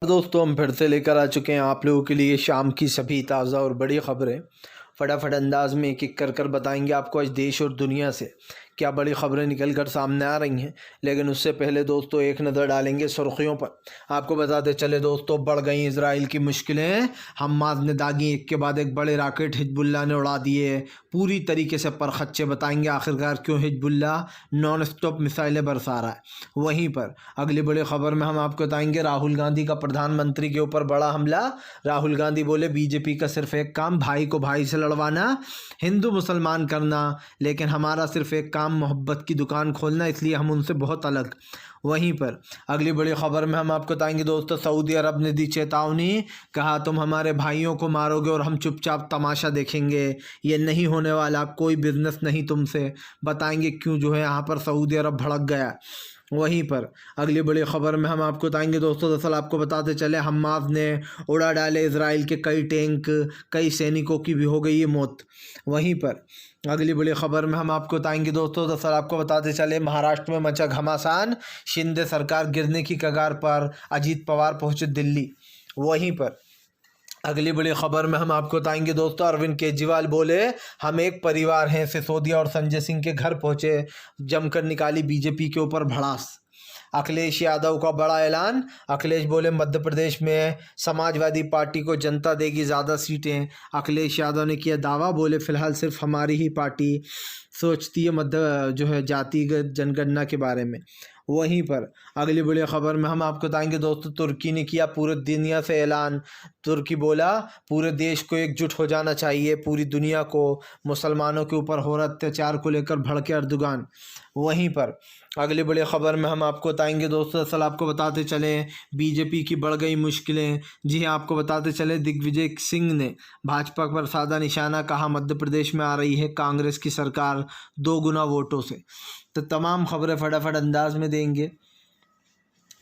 दोस्तों हम फिर से लेकर आ चुके हैं आप लोगों के लिए शाम की सभी ताज़ा और बड़ी खबरें। फटाफट अंदाज में एक एक कर बताएंगे आपको आज देश और दुनिया से क्या बड़ी खबरें निकल कर सामने आ रही हैं। लेकिन उससे पहले दोस्तों एक नज़र डालेंगे सुर्खियों पर। आपको बताते चले दोस्तों, बढ़ गई इजराइल की मुश्किलें। हमास ने दागी एक के बाद एक बड़े रॉकेट हिजबुल्लाह ने उड़ा दिए। पूरी तरीके से परखच्चे बताएंगे आखिरकार क्यों हिजबुल्लाह नॉन स्टॉप मिसाइलें बरसा रहा है। वहीं पर अगली बड़ी खबर में हम आपको बताएंगे राहुल गांधी का प्रधानमंत्री के ऊपर बड़ा हमला। राहुल गांधी बोले बीजेपी का सिर्फ एक काम भाई को भाई से लड़वाना, हिंदू मुसलमान करना, लेकिन हमारा सिर्फ एक काम मोहब्बत की दुकान खोलना, इसलिए हम उनसे बहुत अलग। वहीं पर अगली बड़ी खबर में हम आपको बताएंगे दोस्तों, सऊदी अरब ने दी चेतावनी। कहा तुम हमारे भाइयों को मारोगे और हम चुपचाप तमाशा देखेंगे, ये नहीं होने वाला, कोई बिजनेस नहीं तुमसे। बताएंगे क्यों जो है यहाँ पर सऊदी अरब भड़क गया। वहीं पर अगली बड़ी खबर में हम आपको बताएंगे दोस्तों, दरअसल आपको बताते चले हमास ने उड़ा डाले इजराइल के कई टैंक, कई सैनिकों की भी हो गई है मौत। वहीं पर अगली बड़ी खबर में हम आपको बताएंगे दोस्तों, दरअसल आपको बताते चले महाराष्ट्र में मचा घमासान, शिंदे सरकार गिरने की कगार पर, अजीत पवार पहुंचे दिल्ली। वहीं पर अगली बड़ी खबर में हम आपको बताएंगे दोस्तों, अरविंद केजरीवाल बोले हम एक परिवार हैं। सिसोदिया और संजय सिंह के घर पहुंचे, जमकर निकाली बीजेपी के ऊपर भड़ास। अखिलेश यादव का बड़ा ऐलान। अखिलेश बोले मध्य प्रदेश में समाजवादी पार्टी को जनता देगी ज़्यादा सीटें। अखिलेश यादव ने किया दावा, बोले फिलहाल सिर्फ हमारी ही पार्टी सोचती है मध्य जो है जातिगत जनगणना के बारे में। वहीं पर अगली बड़ी खबर में हम आपको बताएंगे दोस्तों, तुर्की ने किया पूरे दुनिया से ऐलान। तुर्की बोला पूरे देश को एकजुट हो जाना चाहिए, पूरी दुनिया को मुसलमानों के ऊपर हो रहे अत्याचार को लेकर भड़के अर्दोगान। वहीं पर अगली बड़ी खबर में हम आपको बताएंगे दोस्तों, असल आपको बताते चलें बीजेपी की बढ़ गई मुश्किलें। जी हाँ, आपको बताते चले दिग्विजय सिंह ने भाजपा पर साधा निशाना, कहा मध्य प्रदेश में आ रही है कांग्रेस की सरकार 2 गुना वोटों से। तो तमाम खबरें फटाफट अंदाज में देंगे,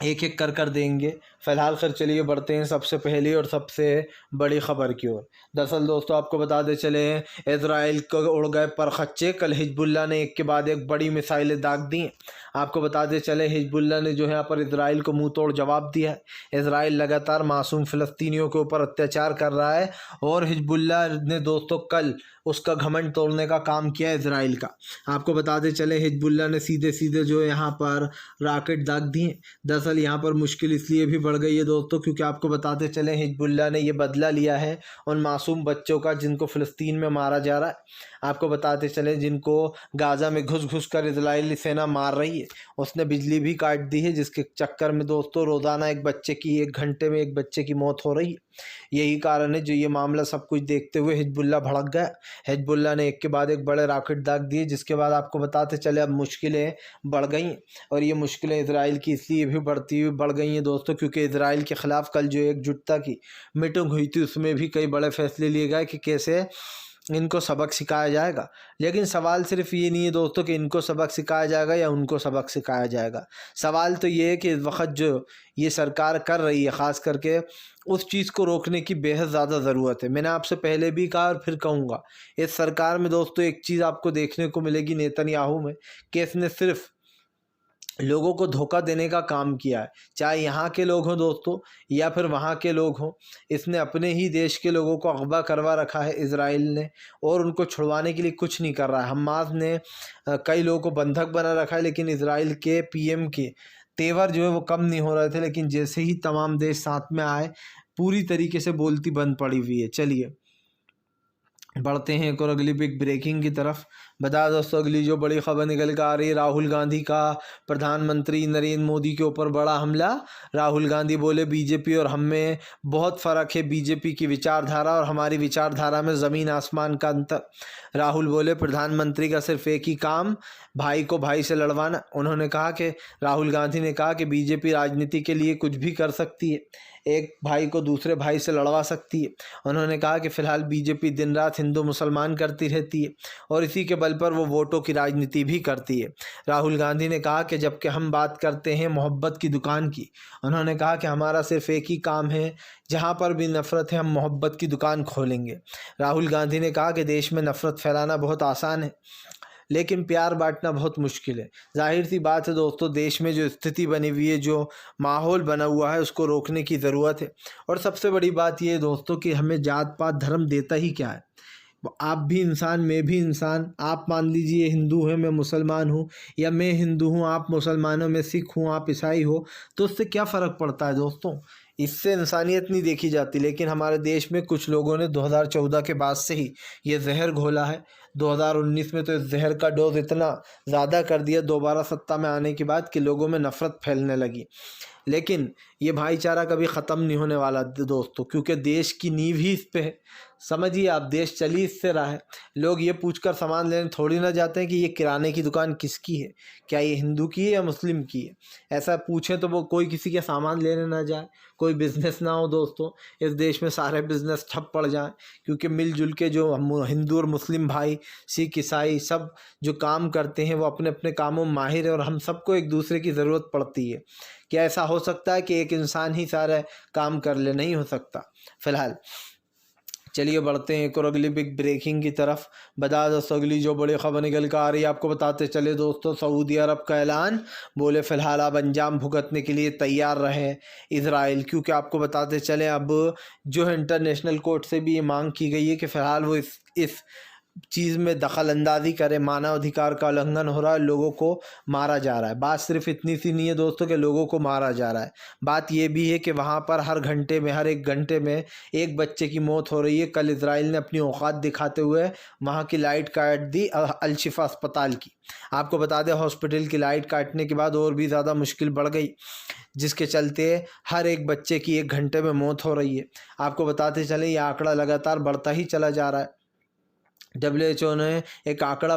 एक एक कर देंगे। फिलहाल खैर चलिए बढ़ते हैं सबसे पहली और सबसे बड़ी खबर की ओर। दरअसल दोस्तों आपको बताते चले इजराइल को उड़ गए परखच्चे। कल हिजबुल्लाह ने एक के बाद एक बड़ी मिसाइलें दाग दी। आपको बताते चले हिजबुल्लाह ने जो है यहाँ पर इजराइल को मुंह तोड़ जवाब दिया है। इजराइल लगातार मासूम फ़िलिस्तीनियों के ऊपर अत्याचार कर रहा है और हिजबुल्लाह ने दोस्तों कल उसका घमंड तोड़ने का काम किया इजराइल का। आपको बताते चले हिजबुल्लाह ने सीधे सीधे जो यहाँ पर रॉकेट दाग दिए। दरअसल यहाँ पर मुश्किल इसलिए भी बढ़ गई है दोस्तों क्योंकि आपको बताते चले हिजबुल्लाह ने ये बदला लिया है उन मासूम बच्चों का जिनको फ़िलिस्तीन में मारा जा रहा है। आपको बताते चले जिनको गाज़ा में घुस घुस कर इजरायली सेना मार रही है। उसने बिजली भी काट दी है, जिसके चक्कर में दोस्तों रोज़ाना एक बच्चे की, 1 घंटे में एक बच्चे की मौत हो रही है। यही कारण है जो ये मामला सब कुछ देखते हुए हिजबुल्लाह भड़क गया। हिजबुल्लाह ने एक के बाद एक बड़े रॉकेट दाग दिए, जिसके बाद आपको बताते चले अब मुश्किलें बढ़ गई। और ये मुश्किलें इजराइल की इसलिए भी बढ़ गई हैं दोस्तों क्योंकि इजराइल के ख़िलाफ़ कल जो एकजुटता की मीटिंग हुई थी उसमें भी कई बड़े फैसले लिए गए कि कैसे इनको सबक सिखाया जाएगा। लेकिन सवाल सिर्फ ये नहीं है दोस्तों कि इनको सबक सिखाया जाएगा या उनको सबक सिखाया जाएगा। सवाल तो ये है कि इस वक्त जो ये सरकार कर रही है ख़ास करके उस चीज़ को रोकने की बेहद ज़्यादा ज़रूरत है। मैंने आपसे पहले भी कहा और फिर कहूँगा, इस सरकार में दोस्तों एक चीज़ आपको देखने को मिलेगी नेतन्याहू में कि इसने सिर्फ लोगों को धोखा देने का काम किया है। चाहे यहाँ के लोग हों दोस्तों या फिर वहाँ के लोग हों, इसने अपने ही देश के लोगों को अगवा करवा रखा है इजराइल ने, और उनको छुड़वाने के लिए कुछ नहीं कर रहा है। हमास ने कई लोगों को बंधक बना रखा है, लेकिन इजराइल के पीएम के तेवर जो है वो कम नहीं हो रहे थे। लेकिन जैसे ही तमाम देश साथ में आए पूरी तरीके से बोलती बंद पड़ी हुई है। चलिए बढ़ते हैं एक और अगली बिग ब्रेकिंग की तरफ। बता दोस्तों अगली जो बड़ी खबर निकल कर आ रही है, राहुल गांधी का प्रधानमंत्री नरेंद्र मोदी के ऊपर बड़ा हमला। राहुल गांधी बोले बीजेपी और हम में बहुत फ़र्क है, बीजेपी की विचारधारा और हमारी विचारधारा में ज़मीन आसमान का अंतर। राहुल बोले प्रधानमंत्री का सिर्फ एक ही काम भाई को भाई से लड़वाना। उन्होंने कहा कि राहुल गांधी ने कहा कि बीजेपी राजनीति के लिए कुछ भी कर सकती है, एक भाई को दूसरे भाई से लड़वा सकती है। उन्होंने कहा कि फ़िलहाल बीजेपी दिन रात हिंदू मुसलमान करती रहती है और इसी के बल पर वो वोटों की राजनीति भी करती है। राहुल गांधी ने कहा कि जबकि हम बात करते हैं मोहब्बत की दुकान की, उन्होंने कहा कि हमारा सिर्फ एक ही काम है, जहाँ पर भी नफ़रत है हम मोहब्बत की दुकान खोलेंगे। राहुल गांधी ने कहा कि देश में नफ़रत फैलाना बहुत आसान है, लेकिन प्यार बांटना बहुत मुश्किल है। जाहिर सी बात है दोस्तों, देश में जो स्थिति बनी हुई है, जो माहौल बना हुआ है, उसको रोकने की ज़रूरत है। और सबसे बड़ी बात ये है दोस्तों कि हमें जात पात धर्म देता ही क्या है। आप भी इंसान, मैं भी इंसान। आप मान लीजिए हिंदू हैं, मैं मुसलमान हूँ, या मैं हिंदू हूँ, आप मुसलमान हो, मैं सिख हूँ, आप ईसाई हो, तो उससे क्या फ़र्क पड़ता है दोस्तों। इससे इंसानियत नहीं देखी जाती। लेकिन हमारे देश में कुछ लोगों ने 2014 के बाद से ही ये जहर घोला है। 2019 में तो इस जहर का डोज इतना ज़्यादा कर दिया दोबारा सत्ता में आने के बाद कि लोगों में नफ़रत फैलने लगी। लेकिन ये भाईचारा कभी ख़त्म नहीं होने वाला दोस्तों, क्योंकि देश की नींव ही इस पे है। समझिए आप, देश चल ही इससे रहा है। लोग ये पूछकर सामान लेने थोड़ी ना जाते हैं कि ये किराने की दुकान किसकी है, क्या ये हिंदू की है या मुस्लिम की है। ऐसा पूछें तो वो कोई किसी के सामान लेने ना जाए, कोई बिज़नेस ना हो दोस्तों। इस देश में सारे बिज़नेस ठप पड़ जाएं, क्योंकि मिलजुल के जो हिंदू और मुस्लिम भाई, सिख ईसाई सब जो काम करते हैं, वो अपने अपने कामों में माहिर है, और हम सबको एक दूसरे की ज़रूरत पड़ती है। क्या ऐसा हो सकता है कि एक इंसान ही सारा काम कर ले? नहीं हो सकता। फ़िलहाल चलिए बढ़ते हैं एक और अगली बिग ब्रेकिंग की तरफ। बता दोस्तों, अगली जो बड़ी खबर निकल कर आ रही है, आपको बताते चले दोस्तों, सऊदी अरब का ऐलान। बोले फ़िलहाल अब अंजाम भुगतने के लिए तैयार रहे इज़राइल, क्योंकि आपको बताते चले अब जो है इंटरनेशनल कोर्ट से भी ये मांग की गई है कि फ़िलहाल वो इस चीज़ में दखल अंदाज़ी करे। मानव अधिकार का उल्लंघन हो रहा है, लोगों को मारा जा रहा है। बात सिर्फ इतनी सी नहीं है दोस्तों कि लोगों को मारा जा रहा है, बात ये भी है कि वहाँ पर हर घंटे में, हर एक घंटे में एक बच्चे की मौत हो रही है। कल इजराइल ने अपनी औकात दिखाते हुए वहाँ की लाइट काट दी, अल-शिफा अस्पताल की। आपको बता दें, हॉस्पिटल की लाइट काटने के बाद और भी ज़्यादा मुश्किल बढ़ गई, जिसके चलते हर एक बच्चे की एक घंटे में मौत हो रही है। आपको बताते चले ये आंकड़ा लगातार बढ़ता ही चला जा रहा है। WHO ने एक आंकड़ा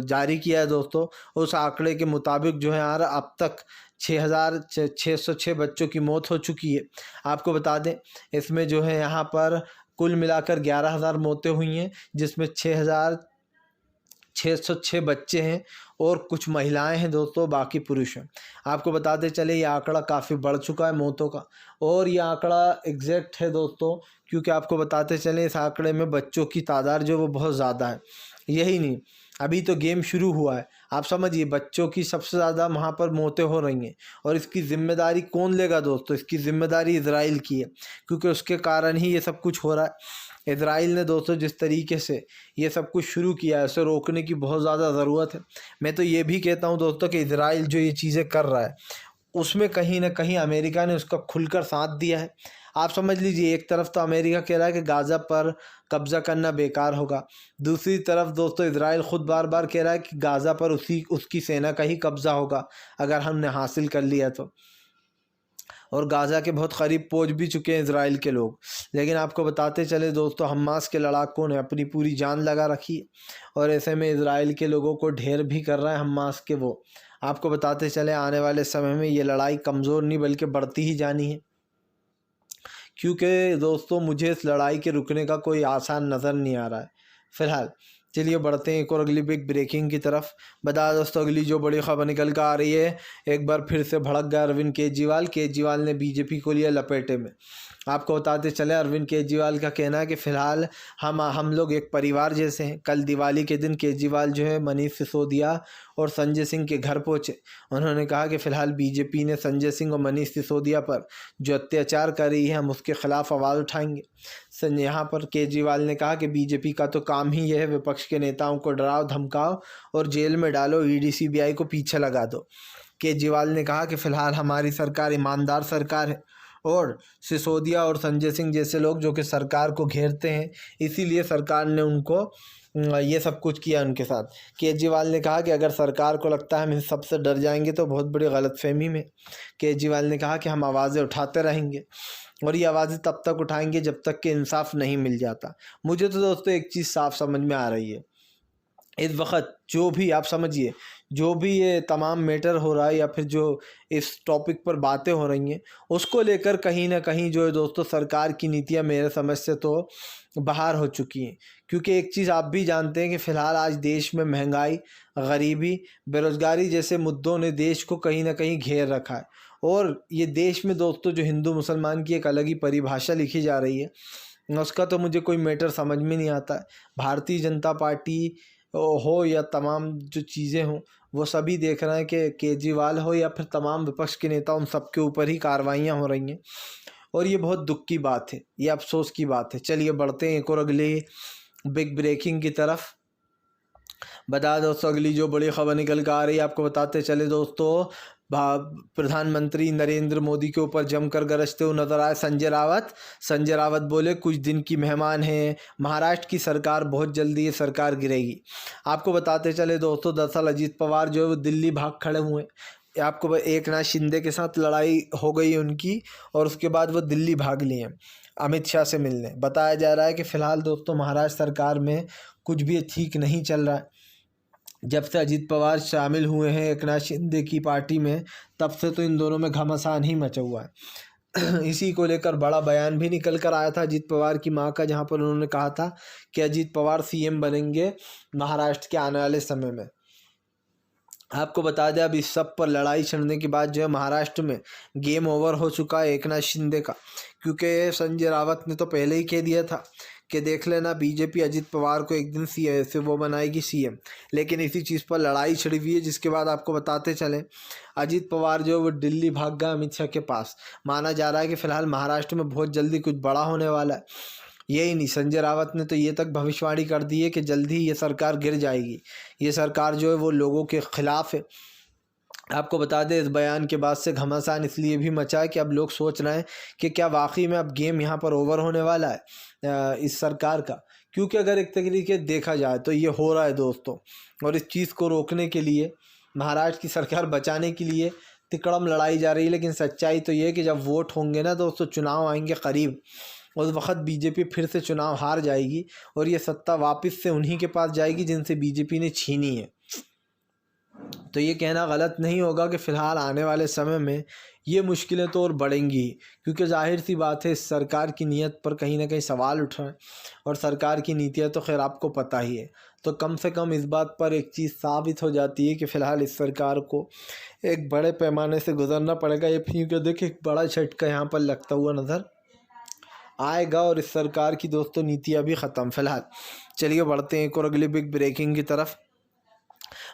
जारी किया है दोस्तों। उस आंकड़े के मुताबिक जो है यार, अब तक 6,606 बच्चों की मौत हो चुकी है। आपको बता दें, इसमें जो है यहाँ पर कुल मिलाकर 11,000 मौतें हुई हैं, जिसमें 6,606 बच्चे हैं और कुछ महिलाएं हैं दोस्तों, बाकी पुरुष हैं। आपको बताते चले ये आंकड़ा काफ़ी बढ़ चुका है मौतों का, और ये आंकड़ा एग्जैक्ट है दोस्तों, क्योंकि आपको बताते चले इस आंकड़े में बच्चों की तादाद जो वो बहुत ज़्यादा है। यही नहीं, अभी तो गेम शुरू हुआ है। आप समझिए, बच्चों की सबसे ज़्यादा वहाँ पर मौतें हो रही हैं, और इसकी ज़िम्मेदारी कौन लेगा दोस्तों? इसकी ज़िम्मेदारी इजराइल की है, क्योंकि उसके कारण ही ये सब कुछ हो रहा है। इजराइल ने दोस्तों जिस तरीके से ये सब कुछ शुरू किया है, उसे रोकने की बहुत ज़्यादा ज़रूरत है। मैं तो ये भी कहता हूँ दोस्तों कि इजराइल जो ये चीज़ें कर रहा है, उसमें कहीं ना कहीं अमेरिका ने उसका खुलकर साथ दिया है। आप समझ लीजिए, एक तरफ तो अमेरिका कह रहा है कि गाज़ा पर कब्ज़ा करना बेकार होगा, दूसरी तरफ दोस्तों इजराइल ख़ुद बार बार कह रहा है कि गाज़ा पर उसकी सेना का ही कब्ज़ा होगा अगर हमने हासिल कर लिया तो। और गाज़ा के बहुत करीब पहुंच भी चुके हैं इजराइल के लोग। लेकिन आपको बताते चले दोस्तों, हमास के लड़ाकों ने अपनी पूरी जान लगा रखी है, और ऐसे में इजराइल के लोगों को ढेर भी कर रहे हैं हमास के वो। आपको बताते चले, आने वाले समय में ये लड़ाई कमज़ोर नहीं बल्कि बढ़ती ही जानी है, क्योंकि दोस्तों मुझे इस लड़ाई के रुकने का कोई आसान नज़र नहीं आ रहा है। फ़िलहाल चलिए बढ़ते हैं एक और अगली बिग ब्रेकिंग की तरफ। बता दोस्तों, अगली जो बड़ी खबर निकल कर आ रही है, एक बार फिर से भड़क गया अरविंद केजरीवाल ने बीजेपी को लिया लपेटे में। आपको बताते चले, अरविंद केजरीवाल का कहना है कि फ़िलहाल हम लोग एक परिवार जैसे हैं। कल दिवाली के दिन केजरीवाल जो है मनीष सिसोदिया और संजय सिंह के घर पहुँचे। उन्होंने कहा कि फ़िलहाल बीजेपी ने संजय सिंह और मनीष सिसोदिया पर जो अत्याचार कर रही है, हम उसके ख़िलाफ़ आवाज़ उठाएंगे। यहाँ पर केजरीवाल ने कहा कि बीजेपी का तो काम ही यह है, विपक्ष के नेताओं को डराओ धमकाओ और जेल में डालो, ईडी सीबीआई को पीछे लगा दो। केजरीवाल ने कहा कि फ़िलहाल हमारी सरकार ईमानदार सरकार है, और सिसोदिया और संजय सिंह जैसे लोग जो कि सरकार को घेरते हैं, इसीलिए सरकार ने उनको ये सब कुछ किया उनके साथ। केजरीवाल ने कहा कि अगर सरकार को लगता है हम इन सब से डर जाएंगे तो बहुत बड़ी गलतफहमी में। केजरीवाल ने कहा कि हम आवाज़ें उठाते रहेंगे, और ये आवाज़ें तब तक उठाएंगे जब तक कि इंसाफ नहीं मिल जाता। मुझे तो दोस्तों एक चीज़ साफ समझ में आ रही है, इस वक्त जो भी आप समझिए, जो भी ये तमाम मैटर हो रहा है या फिर जो इस टॉपिक पर बातें हो रही हैं, उसको लेकर कहीं ना कहीं जो है दोस्तों, सरकार की नीतियां मेरे समझ से तो बाहर हो चुकी हैं। क्योंकि एक चीज़ आप भी जानते हैं कि फ़िलहाल आज देश में महंगाई, गरीबी, बेरोज़गारी जैसे मुद्दों ने देश को कहीं ना कहीं घेर रखा है। और ये देश में दोस्तों जो हिंदू मुसलमान की एक अलग ही परिभाषा लिखी जा रही है, उसका तो मुझे कोई मैटर समझ में नहीं आता है। भारतीय जनता पार्टी हो या तमाम जो चीज़ें हों, वो सभी देख रहे हैं कि केजरीवाल हो या फिर तमाम विपक्ष के नेता, उन सब के ऊपर ही कार्रवाइयाँ हो रही हैं और ये बहुत दुख की बात है, ये अफसोस की बात है। चलिए बढ़ते हैं एक और अगले बिग ब्रेकिंग की तरफ। बता दोस्तों अगली जो बड़ी खबर निकल कर आ रही है, आपको बताते चले दोस्तों, प्रधानमंत्री नरेंद्र मोदी के ऊपर जमकर गरजते हुए नजर आए संजय रावत। संजय रावत बोले कुछ दिन की मेहमान हैं, महाराष्ट्र की सरकार बहुत जल्दी ये सरकार गिरेगी। आपको बताते चले दोस्तों, दरअसल अजीत पवार जो है वो दिल्ली भाग खड़े हुए हैं। आपको एक नाथ शिंदे के साथ लड़ाई हो गई उनकी और उसके बाद वो दिल्ली भाग लिए हैं अमित शाह से मिलने। बताया जा रहा है कि फ़िलहाल दोस्तों महाराष्ट्र सरकार में कुछ भी ठीक नहीं चल रहा है। जब से अजीत पवार शामिल हुए हैं एक नाथ शिंदे की पार्टी में, तब से तो इन दोनों में घमासान ही मचा हुआ है। इसी को लेकर बड़ा बयान भी निकल कर आया था अजीत पवार की मां का, जहां पर उन्होंने कहा था कि अजीत पवार सीएम बनेंगे महाराष्ट्र के आने वाले समय में। आपको बता दें अब इस सब पर लड़ाई छिड़ने के बाद जो है महाराष्ट्र में गेम ओवर हो चुका है एक नाथ शिंदे का, क्योंकि संजय रावत ने तो पहले ही कह दिया था कि देख लेना बीजेपी अजीत पवार को एक दिन सीएम से वो बनाएगी सीएम। लेकिन इसी चीज़ पर लड़ाई छिड़ी हुई है, जिसके बाद आपको बताते चलें अजीत पवार जो वो दिल्ली भाग गया अमित शाह के पास। माना जा रहा है कि फ़िलहाल महाराष्ट्र में बहुत जल्दी कुछ बड़ा होने वाला है। यही नहीं, संजय रावत ने तो ये तक भविष्यवाणी कर दी है कि जल्दी ही ये सरकार गिर जाएगी। ये सरकार जो है वो लोगों के ख़िलाफ़ है। आपको बता दें इस बयान के बाद से घमासान इसलिए भी मचा है कि अब लोग सोच रहे हैं कि क्या वाकई में अब गेम यहाँ पर ओवर होने वाला है इस सरकार का। क्योंकि अगर एक तरीके देखा जाए तो ये हो रहा है दोस्तों, और इस चीज़ को रोकने के लिए, महाराष्ट्र की सरकार बचाने के लिए तिकड़म लड़ाई जा रही है। लेकिन सच्चाई तो ये है कि जब वोट होंगे ना दोस्तों, चुनाव आएंगे करीब, उस वक़्त बीजेपी फिर से चुनाव हार जाएगी और ये सत्ता वापस से उन्हीं के पास जाएगी जिनसे बीजेपी ने छीनी है। तो ये कहना गलत नहीं होगा कि फ़िलहाल आने वाले समय में ये मुश्किलें तो और बढ़ेंगी, क्योंकि जाहिर सी बात है इस सरकार की नीयत पर कहीं ना कहीं सवाल उठ रहे हैं और सरकार की नीतियाँ तो खैर आपको पता ही है। तो कम से कम इस बात पर एक चीज़ साबित हो जाती है कि फ़िलहाल इस सरकार को एक बड़े पैमाने से गुजरना पड़ेगा। ये क्योंकि देखिए एक बड़ा झटका यहाँ पर लगता हुआ नज़र आएगा और इस सरकार की दोस्तों नीतियाँ भी ख़त्म फ़िलहाल। चलिए बढ़ते हैं एक और अगली बिग ब्रेकिंग की तरफ।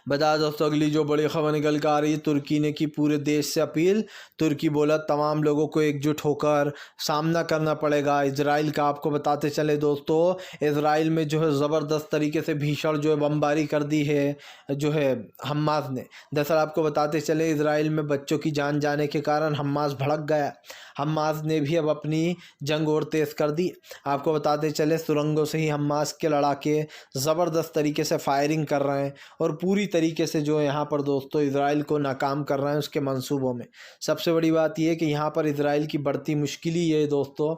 बता दोस्तों अगली जो बड़ी खबर निकल कर आ रही है, तुर्की ने की पूरे देश से अपील। तुर्की बोला तमाम लोगों को एकजुट होकर सामना करना पड़ेगा इजराइल का। आपको बताते चले दोस्तों, इजराइल में जो है ज़बरदस्त तरीके से भीषण जो है बमबारी कर दी है जो है हमास ने। दरअसल आपको बताते चले इजराइल में बच्चों की जान जाने के कारण हमास भड़क गया। हमास ने भी अब अपनी जंग और तेज़ कर दी। आपको बताते चले सुरंगों से ही हमास के लड़ाके ज़बरदस्त तरीके से फायरिंग कर रहे हैं और पूरी तरीके से जो है यहाँ पर दोस्तों इजराइल को नाकाम कर रहे हैं उसके मंसूबों में। सबसे बड़ी बात यह है कि यहाँ पर इजराइल की बढ़ती मुश्किल ही ये दोस्तों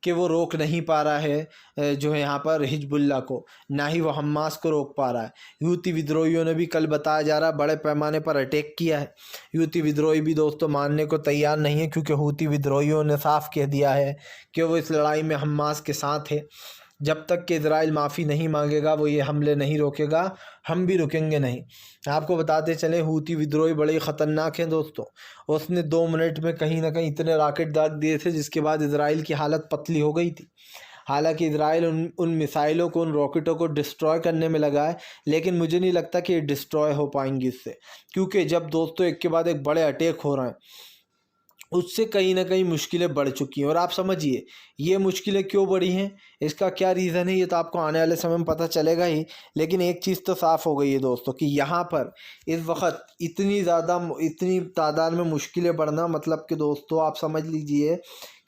कि वो रोक नहीं पा रहा है जो है यहाँ पर हिजबुल्लाह को, ना ही वो हमास को रोक पा रहा है। यूती विद्रोहियों ने भी कल बताया जा रहा है बड़े पैमाने पर अटैक किया है। यूती विद्रोही भी दोस्तों मानने को तैयार नहीं है, क्योंकि हूती विद्रोहियों ने साफ कह दिया है कि वो इस लड़ाई में हमास के साथ है। जब तक कि इजराइल माफ़ी नहीं मांगेगा वो ये हमले नहीं रोकेगा, हम भी रुकेंगे नहीं। आपको बताते चले हूती विद्रोही बड़े ख़तरनाक हैं दोस्तों। उसने 2 मिनट में कहीं ना कहीं इतने रॉकेट दाग दिए थे जिसके बाद इजराइल की हालत पतली हो गई थी। हालांकि इजराइल उन मिसाइलों को, उन रॉकेटों को डिस्ट्रॉय करने में लगा है, लेकिन मुझे नहीं लगता कि ये डिस्ट्रॉय हो पाएंगी इससे। क्योंकि जब दोस्तों एक के बाद एक बड़े अटैक हो रहे हैं उससे कहीं ना कहीं मुश्किलें बढ़ चुकी हैं। और आप समझिए ये मुश्किलें क्यों बढ़ी हैं, इसका क्या रीज़न है, ये तो आपको आने वाले समय में पता चलेगा ही। लेकिन एक चीज़ तो साफ़ हो गई है दोस्तों कि यहाँ पर इस वक्त इतनी तादाद में मुश्किलें बढ़ना, मतलब कि दोस्तों आप समझ लीजिए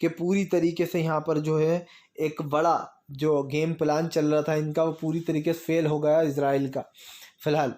कि पूरी तरीके से यहाँ पर जो है एक बड़ा जो गेम प्लान चल रहा था इनका, वो पूरी तरीके से फेल हो गया इजराइल का फ़िलहाल।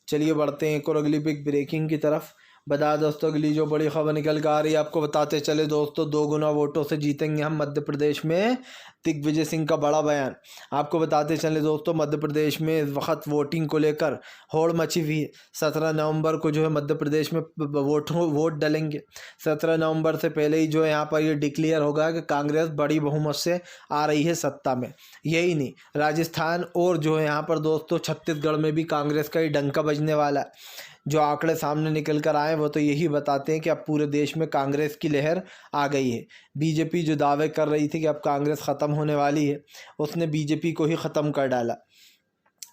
चलिए बढ़ते हैं एक और अगली बिग ब्रेकिंग की तरफ। बता दोस्तों अगली जो बड़ी खबर निकल कर आ रही है, आपको बताते चले दोस्तों 2 गुना वोटों से जीतेंगे हम मध्य प्रदेश में, दिग्विजय सिंह का बड़ा बयान। आपको बताते चले दोस्तों मध्य प्रदेश में इस वक्त वोटिंग को लेकर होड़ मची हुई है। 17 नवंबर को जो है मध्य प्रदेश में वोट डलेंगे। 17 नवंबर से पहले ही जो है यहाँ पर ये डिक्लेयर होगा कि कांग्रेस बड़ी बहुमत से आ रही है सत्ता में। यही नहीं, राजस्थान और जो है यहाँ पर दोस्तों छत्तीसगढ़ में भी कांग्रेस का ही डंका बजने वाला है। जो आंकड़े सामने निकल कर आए वो तो यही बताते हैं कि अब पूरे देश में कांग्रेस की लहर आ गई है। बीजेपी जो दावे कर रही थी कि अब कांग्रेस ख़त्म होने वाली है, उसने बीजेपी को ही ख़त्म कर डाला।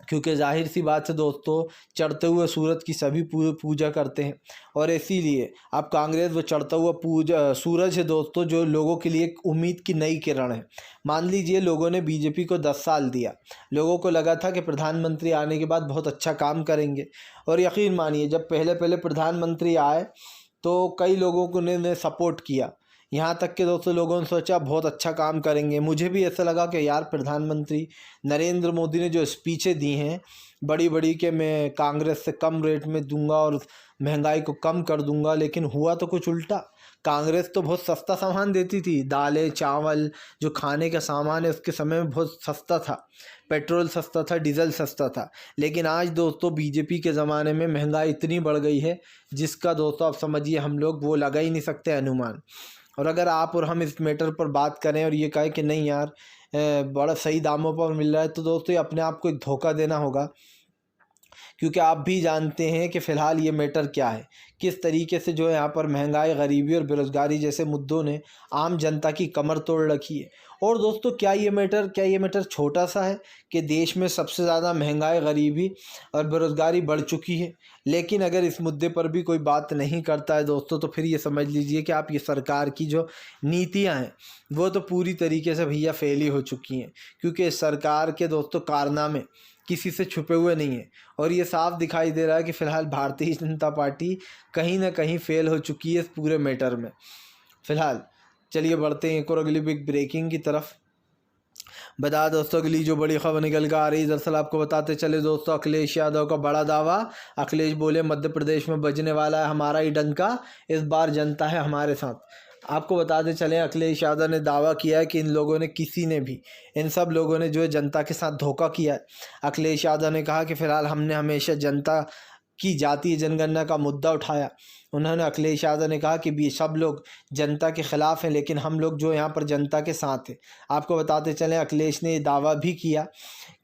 क्योंकि जाहिर सी बात है दोस्तों, चढ़ते हुए सूरज की सभी पूजा करते हैं और इसीलिए अब कांग्रेस वो चढ़ता हुआ सूरज है दोस्तों, जो लोगों के लिए एक उम्मीद की नई किरण है। मान लीजिए लोगों ने बीजेपी को 10 साल दिया, लोगों को लगा था कि प्रधानमंत्री आने के बाद बहुत अच्छा काम करेंगे, और यकीन मानिए जब पहले पहले प्रधानमंत्री आए तो कई लोगों को ने सपोर्ट किया, यहाँ तक के दोस्तों लोगों ने सोचा बहुत अच्छा काम करेंगे। मुझे भी ऐसा लगा कि यार प्रधानमंत्री नरेंद्र मोदी ने जो स्पीचें दी हैं बड़ी बड़ी कि मैं कांग्रेस से कम रेट में दूंगा और महंगाई को कम कर दूंगा, लेकिन हुआ तो कुछ उल्टा। कांग्रेस तो बहुत सस्ता सामान देती थी, दालें चावल जो खाने का सामान है उसके समय में बहुत सस्ता था, पेट्रोल सस्ता था, डीजल सस्ता था। लेकिन आज दोस्तों बीजेपी के ज़माने में महंगाई इतनी बढ़ गई है जिसका दोस्तों आप समझिए हम लोग वो लगा ही नहीं सकते अनुमान। और अगर आप और हम इस मैटर पर बात करें और ये कहें कि नहीं यार बड़ा सही दामों पर मिल रहा है, तो दोस्तों ये अपने आप को एक धोखा देना होगा, क्योंकि आप भी जानते हैं कि फ़िलहाल ये मैटर क्या है, किस तरीके से जो है यहाँ पर महंगाई, गरीबी और बेरोज़गारी जैसे मुद्दों ने आम जनता की कमर तोड़ रखी है। और दोस्तों क्या ये मैटर छोटा सा है कि देश में सबसे ज़्यादा महंगाई, गरीबी और बेरोज़गारी बढ़ चुकी है, लेकिन अगर इस मुद्दे पर भी कोई बात नहीं करता है दोस्तों, तो फिर ये समझ लीजिए कि आप ये सरकार की जो नीतियाँ हैं वो तो पूरी तरीके से भैया फेल ही हो चुकी हैं, क्योंकि इस सरकार के दोस्तों कारनामे किसी से छुपे हुए नहीं हैं। और ये साफ दिखाई दे रहा है कि फ़िलहाल भारतीय जनता पार्टी कहीं ना कहीं फेल हो चुकी है इस पूरे मैटर में। फ़िलहाल चलिए बढ़ते हैं एक और अगली बिग ब्रेकिंग की तरफ। बता दोस्तों अगली जो बड़ी खबर निकल कर आ रही है, दरअसल आपको बताते चले दोस्तों, अखिलेश यादव का बड़ा दावा। अखिलेश बोले मध्य प्रदेश में बजने वाला है हमारा ही डंका, इस बार जनता है हमारे साथ। आपको बताते चले अखिलेश यादव ने दावा किया है कि इन लोगों ने, किसी ने भी, इन सब लोगों ने जो है जनता के साथ धोखा किया है। अखिलेश यादव ने कहा कि फ़िलहाल हमने हमेशा जनता की जातीय जनगणना का मुद्दा उठाया। उन्होंने अखिलेश यादव ने कहा कि भी सब लोग जनता के ख़िलाफ़ हैं, लेकिन हम लोग जो यहाँ पर जनता के साथ हैं। आपको बताते चलें अखिलेश ने ये दावा भी किया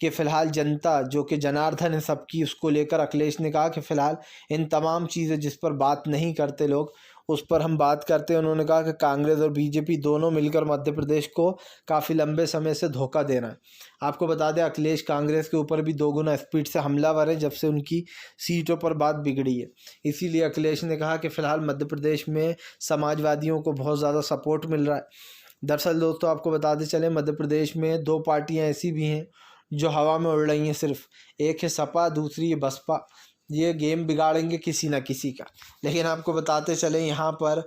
कि फ़िलहाल जनता जो कि जनार्दन है सबकी, उसको लेकर अखिलेश ने कहा कि फ़िलहाल इन तमाम चीज़ें जिस पर बात नहीं करते लोग उस पर हम बात करते हैं। उन्होंने कहा कि कांग्रेस और बीजेपी दोनों मिलकर मध्य प्रदेश को काफ़ी लंबे समय से धोखा दे रहा है। आपको बता दें अखिलेश कांग्रेस के ऊपर भी दोगुना स्पीड से हमलावर है जब से उनकी सीटों पर बात बिगड़ी है। इसीलिए अखिलेश ने कहा कि फ़िलहाल मध्य प्रदेश में समाजवादियों को बहुत ज़्यादा सपोर्ट मिल रहा है। दरअसल दोस्तों आपको बताते चले मध्य प्रदेश में दो पार्टियाँ ऐसी भी हैं जो हवा में उड़ रही हैं सिर्फ, एक है सपा, दूसरी है बसपा। ये गेम बिगाड़ेंगे किसी ना किसी का। लेकिन आपको बताते चले यहाँ पर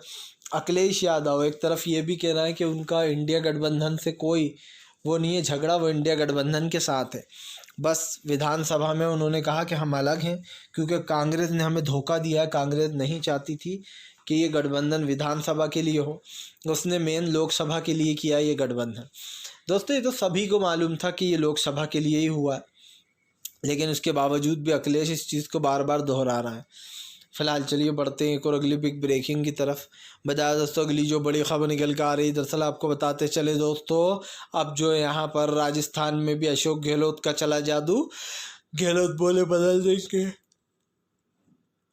अखिलेश यादव एक तरफ ये भी कह रहा है कि उनका इंडिया गठबंधन से कोई वो नहीं है झगड़ा, वो इंडिया गठबंधन के साथ है। बस विधानसभा में उन्होंने कहा कि हम अलग हैं क्योंकि कांग्रेस ने हमें धोखा दिया है। कांग्रेस नहीं चाहती थी कि ये गठबंधन विधानसभा के लिए हो, उसने मेन लोकसभा के लिए किया ये गठबंधन। दोस्तों ये तो सभी को मालूम था कि ये लोकसभा के लिए ही हुआ है, लेकिन उसके बावजूद भी अखिलेश इस चीज़ को बार बार दोहरा रहा है। फ़िलहाल चलिए बढ़ते हैं एक और अगली बिग ब्रेकिंग की तरफ। बताया दोस्तों अगली जो बड़ी खबर निकल कर आ रही है, दरअसल आपको बताते चले दोस्तों, अब जो यहाँ पर राजस्थान में भी अशोक गहलोत का चला जादू। गहलोत बोले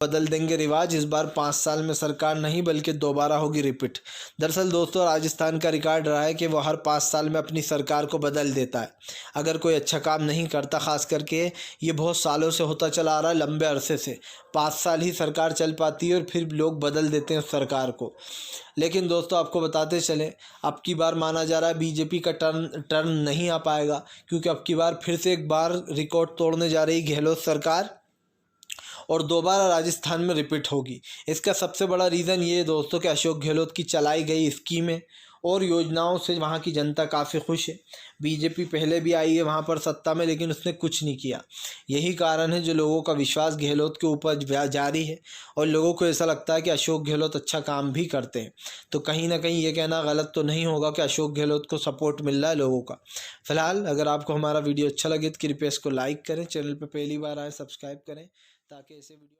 बदल देंगे रिवाज, इस बार 5 साल में सरकार नहीं बल्कि दोबारा होगी रिपीट। दरअसल दोस्तों राजस्थान का रिकॉर्ड रहा है कि वो हर 5 साल में अपनी सरकार को बदल देता है अगर कोई अच्छा काम नहीं करता। ख़ास करके ये बहुत सालों से होता चला आ रहा है, लंबे अरसे से 5 साल ही सरकार चल पाती है और फिर लोग बदल देते हैं उस सरकार को। लेकिन दोस्तों आपको बताते चलें अब की बार माना जा रहा है बीजेपी का टर्न नहीं आ पाएगा, क्योंकि अब की बार फिर से एक बार रिकॉर्ड तोड़ने जा रही गहलोत सरकार और दोबारा राजस्थान में रिपीट होगी। इसका सबसे बड़ा रीज़न ये है दोस्तों कि अशोक गहलोत की चलाई गई स्कीमें और योजनाओं से वहाँ की जनता काफ़ी खुश है। बीजेपी पहले भी आई है वहाँ पर सत्ता में, लेकिन उसने कुछ नहीं किया। यही कारण है जो लोगों का विश्वास गहलोत के ऊपर जारी है और लोगों को ऐसा लगता है कि अशोक गहलोत अच्छा काम भी करते हैं। तो कहीं ना कहीं ये कहना गलत तो नहीं होगा कि अशोक गहलोत को सपोर्ट मिल रहा है लोगों का। फिलहाल अगर आपको हमारा वीडियो अच्छा लगे तो कृपया इसको लाइक करें, चैनल पर पहली बार आए सब्सक्राइब करें ताकि ऐसे वीडियो